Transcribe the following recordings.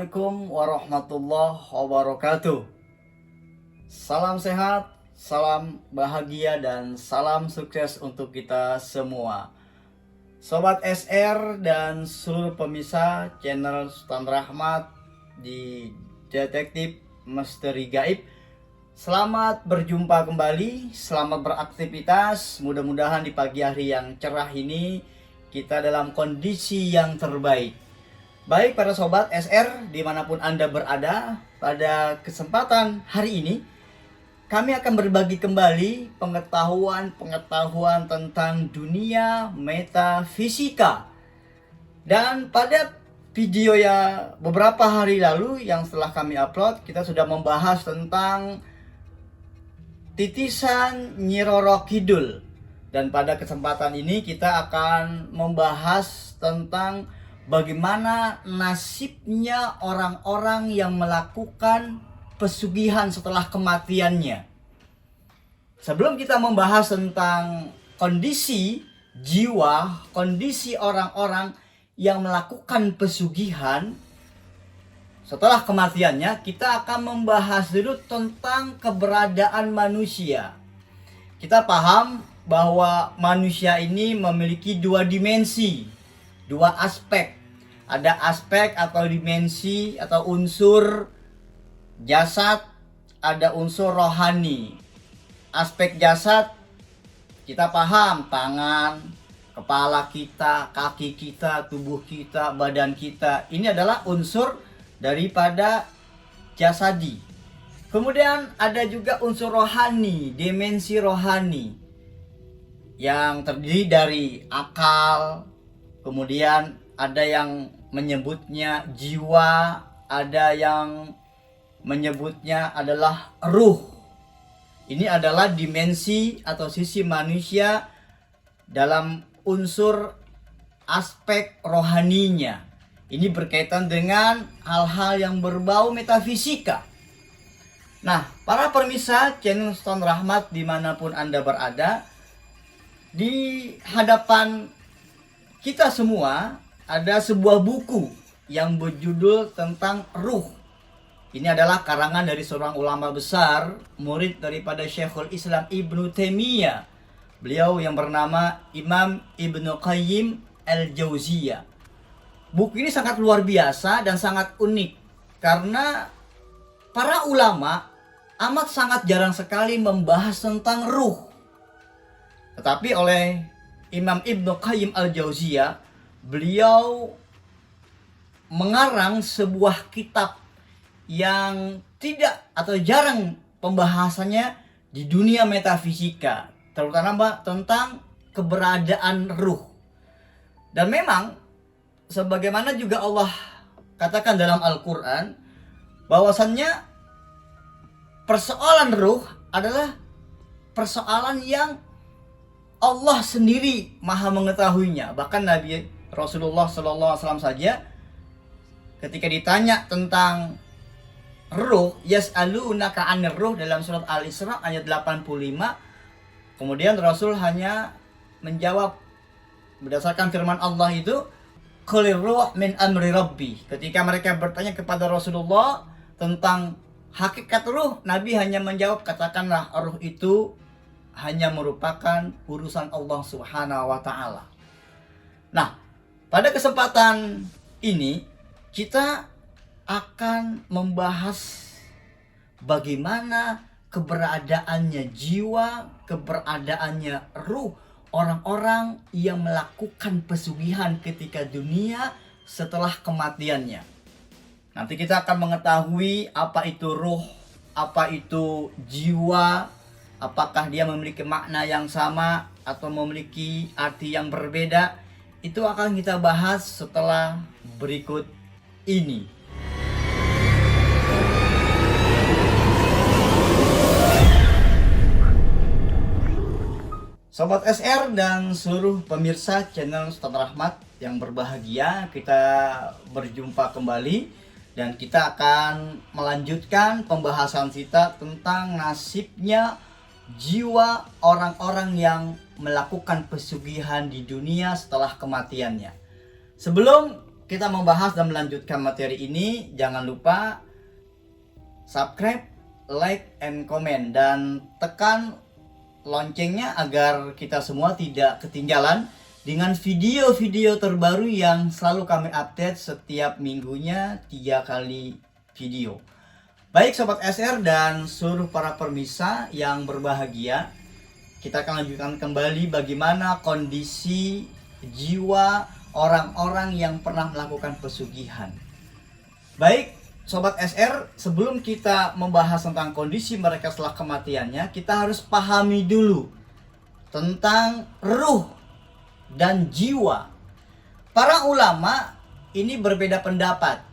Assalamualaikum warahmatullahi wabarakatuh. Salam sehat, salam bahagia, dan salam sukses untuk kita semua. Sobat SR dan seluruh pemirsa channel Sultan Rahmat di Detektif Misteri Gaib, selamat berjumpa kembali, selamat beraktivitas. Mudah-mudahan di pagi hari yang cerah ini kita dalam kondisi yang terbaik. Baik para sobat SR dimanapun Anda berada, pada kesempatan hari ini kami akan berbagi kembali pengetahuan tentang dunia metafisika. Dan pada video ya beberapa hari lalu yang setelah kami upload, kita sudah membahas tentang titisan Nyi Roro Kidul. Dan pada kesempatan ini kita akan membahas tentang bagaimana nasibnya orang-orang yang melakukan pesugihan setelah kematiannya. Sebelum kita membahas tentang kondisi jiwa, kondisi orang-orang yang melakukan pesugihan setelah kematiannya, kita akan membahas dulu tentang keberadaan manusia. Kita paham bahwa manusia ini memiliki dua dimensi, dua aspek. Ada aspek atau dimensi atau unsur jasad, ada unsur rohani. Aspek jasad kita paham, tangan, kepala kita, kaki kita, tubuh kita, badan kita. Ini adalah unsur daripada jasadi. Kemudian ada juga unsur rohani, dimensi rohani, yang terdiri dari akal. Kemudian ada yang menyebutnya jiwa, ada yang menyebutnya adalah ruh. Ini adalah dimensi atau sisi manusia dalam unsur aspek rohaninya. Ini berkaitan dengan hal-hal yang berbau metafisika. Nah, para pemirsa channel Sultan Rahmat dimanapun Anda berada, di hadapan kita semua ada sebuah buku yang berjudul tentang ruh. Ini adalah karangan dari seorang ulama besar, murid daripada Syekhul Islam Ibnu Taimiyah. Beliau yang bernama Imam Ibnu Qayyim Al-Jauziyah. Buku ini sangat luar biasa dan sangat unik karena para ulama amat sangat jarang sekali membahas tentang ruh. Tetapi oleh Imam Ibnu Qayyim Al-Jauziyah, beliau mengarang sebuah kitab yang tidak atau jarang pembahasannya di dunia metafisika, terutama tentang keberadaan ruh. Dan memang sebagaimana juga Allah katakan dalam Al-Quran, bahwasannya persoalan ruh adalah persoalan yang Allah sendiri maha mengetahuinya. Bahkan Nabi Rasulullah SAW saja ketika ditanya tentang ruh, yas'alunaka 'anir ruh, dalam surat Al-Isra ayat 85, kemudian Rasul hanya menjawab berdasarkan firman Allah itu, qulir ruh min amri rabbi. Ketika mereka bertanya kepada Rasulullah tentang hakikat ruh, Nabi hanya menjawab, katakanlah ruh itu hanya merupakan urusan Allah Subhanahu wa Ta'ala. Nah, pada kesempatan ini kita akan membahas bagaimana keberadaannya jiwa, keberadaannya ruh orang-orang yang melakukan pesugihan ketika dunia setelah kematiannya. Nanti kita akan mengetahui apa itu ruh, apa itu jiwa, apakah dia memiliki makna yang sama atau memiliki arti yang berbeda. Itu akan kita bahas setelah berikut ini. Sobat SR dan seluruh pemirsa channel Sultan Rahmat yang berbahagia, kita berjumpa kembali dan kita akan melanjutkan pembahasan kita tentang nasibnya jiwa orang-orang yang melakukan pesugihan di dunia setelah kematiannya. Sebelum kita membahas dan melanjutkan materi ini, jangan lupa subscribe, like, and comment, dan tekan loncengnya agar kita semua tidak ketinggalan dengan video-video terbaru yang selalu kami update setiap minggunya 3 kali video. Baik Sobat SR dan seluruh para permisa yang berbahagia, kita akan lanjutkan kembali bagaimana kondisi jiwa orang-orang yang pernah melakukan pesugihan. Baik Sobat SR, sebelum kita membahas tentang kondisi mereka setelah kematiannya, kita harus pahami dulu tentang ruh dan jiwa. Para ulama ini berbeda pendapat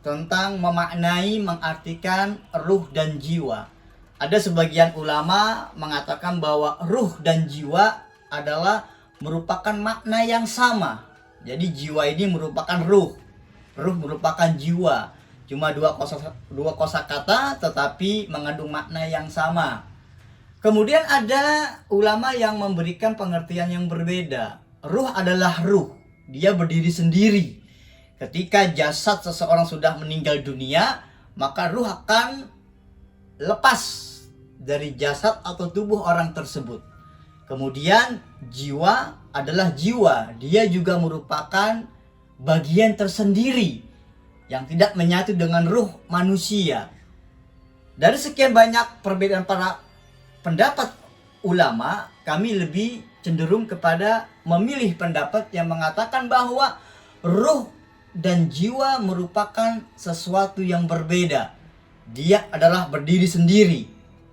tentang memaknai, mengartikan ruh dan jiwa. Ada sebagian ulama mengatakan bahwa ruh dan jiwa adalah merupakan makna yang sama. Jadi jiwa ini merupakan ruh merupakan jiwa. Cuma dua kosakata tetapi mengandung makna yang sama. Kemudian ada ulama yang memberikan pengertian yang berbeda. Ruh adalah ruh, dia berdiri sendiri. Ketika jasad seseorang sudah meninggal dunia, maka ruh akan lepas dari jasad atau tubuh orang tersebut. Kemudian jiwa adalah jiwa, dia juga merupakan bagian tersendiri yang tidak menyatu dengan ruh manusia. Dari sekian banyak perbedaan para pendapat ulama, kami lebih cenderung kepada memilih pendapat yang mengatakan bahwa ruh dan jiwa merupakan sesuatu yang berbeda. Dia adalah berdiri sendiri.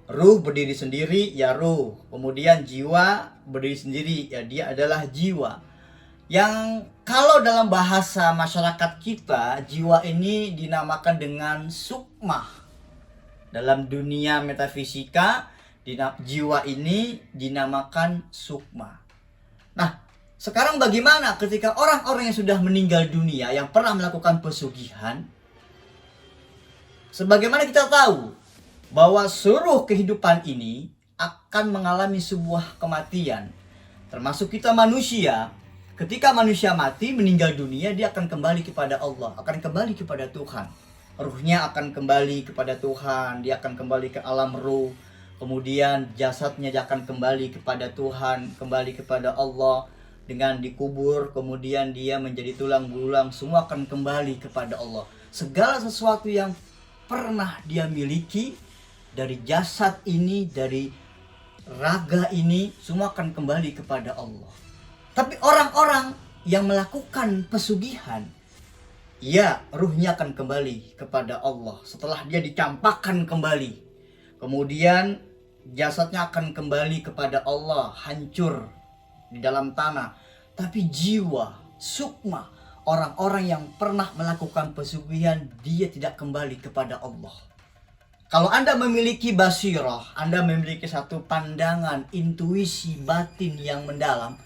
Ruh berdiri sendiri, ya ruh. Kemudian jiwa berdiri sendiri, ya dia adalah jiwa. Yang kalau dalam bahasa masyarakat kita, jiwa ini dinamakan dengan sukma. Dalam dunia metafisika, jiwa ini dinamakan sukma. Nah, sekarang bagaimana ketika orang-orang yang sudah meninggal dunia, yang pernah melakukan pesugihan? Sebagaimana kita tahu bahwa seluruh kehidupan ini akan mengalami sebuah kematian. Termasuk kita manusia. Ketika manusia mati, meninggal dunia, dia akan kembali kepada Allah, akan kembali kepada Tuhan. Ruhnya akan kembali kepada Tuhan, dia akan kembali ke alam ruh. Kemudian jasadnya akan kembali kepada Tuhan, kembali kepada Allah dengan dikubur. Kemudian dia menjadi tulang belulang, semua akan kembali kepada Allah. Segala sesuatu yang pernah dia miliki dari jasad ini, dari raga ini, semua akan kembali kepada Allah. Tapi orang-orang yang melakukan pesugihan, ya ruhnya akan kembali kepada Allah setelah dia dicampakkan kembali. Kemudian jasadnya akan kembali kepada Allah, hancur di dalam tanah. Tapi jiwa, sukma, orang-orang yang pernah melakukan pesugihan, dia tidak kembali kepada Allah. Kalau Anda memiliki basirah, Anda memiliki satu pandangan, intuisi batin yang mendalam,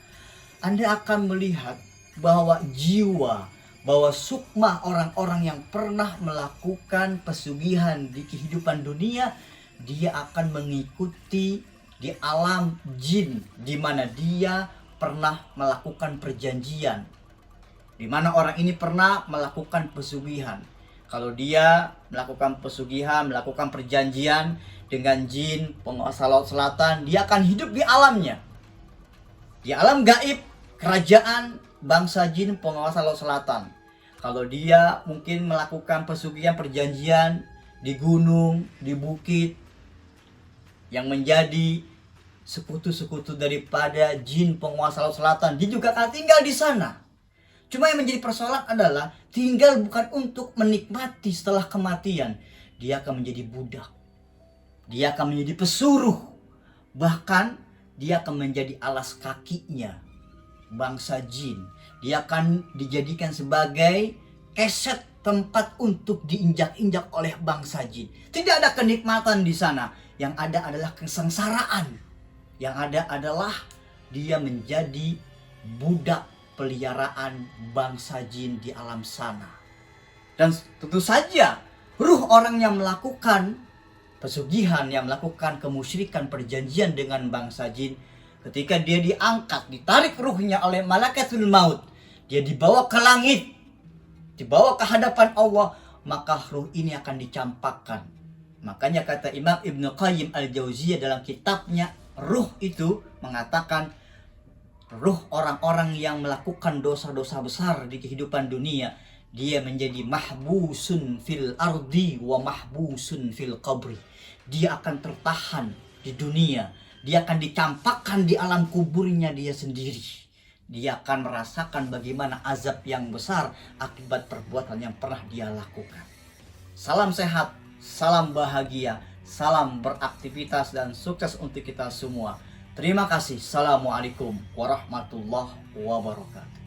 Anda akan melihat bahwa jiwa, bahwa sukma orang-orang yang pernah melakukan pesugihan di kehidupan dunia, dia akan mengikuti di alam jin, di mana dia pernah melakukan perjanjian, di mana orang ini pernah melakukan pesugihan. Kalau dia melakukan pesugihan, melakukan perjanjian dengan jin penguasa laut selatan, dia akan hidup di alamnya, di alam gaib kerajaan bangsa jin penguasa laut selatan. Kalau dia mungkin melakukan pesugihan perjanjian di gunung, di bukit, yang menjadi sekutu-sekutu daripada jin penguasa laut selatan, dia juga akan tinggal di sana. Cuma yang menjadi persoalan adalah tinggal bukan untuk menikmati setelah kematian. Dia akan menjadi budak. Dia akan menjadi pesuruh. Bahkan dia akan menjadi alas kakinya bangsa jin. Dia akan dijadikan sebagai keset tempat untuk diinjak-injak oleh bangsa jin. Tidak ada kenikmatan di sana. Yang ada adalah kesengsaraan. Yang ada adalah dia menjadi budak peliharaan bangsa jin di alam sana. Dan tentu saja ruh orang yang melakukan pesugihan, yang melakukan kemusyrikan perjanjian dengan bangsa jin, ketika dia diangkat, ditarik ruhnya oleh malaikatul maut, dia dibawa ke langit. dibawa ke hadapan Allah, maka ruh ini akan dicampakkan. Makanya kata Imam Ibnu Qayyim Al-Jauziyah dalam kitabnya Ruh itu mengatakan, ruh orang-orang yang melakukan dosa-dosa besar di kehidupan dunia, dia menjadi mahbusun fil ardi wa mahbusun fil qabri. Dia akan tertahan di dunia, dia akan dicampakkan di alam kuburnya dia sendiri. Dia akan merasakan bagaimana azab yang besar akibat perbuatan yang pernah dia lakukan. Salam sehat, salam bahagia, salam beraktivitas dan sukses untuk kita semua. Terima kasih. Assalamualaikum warahmatullahi wabarakatuh.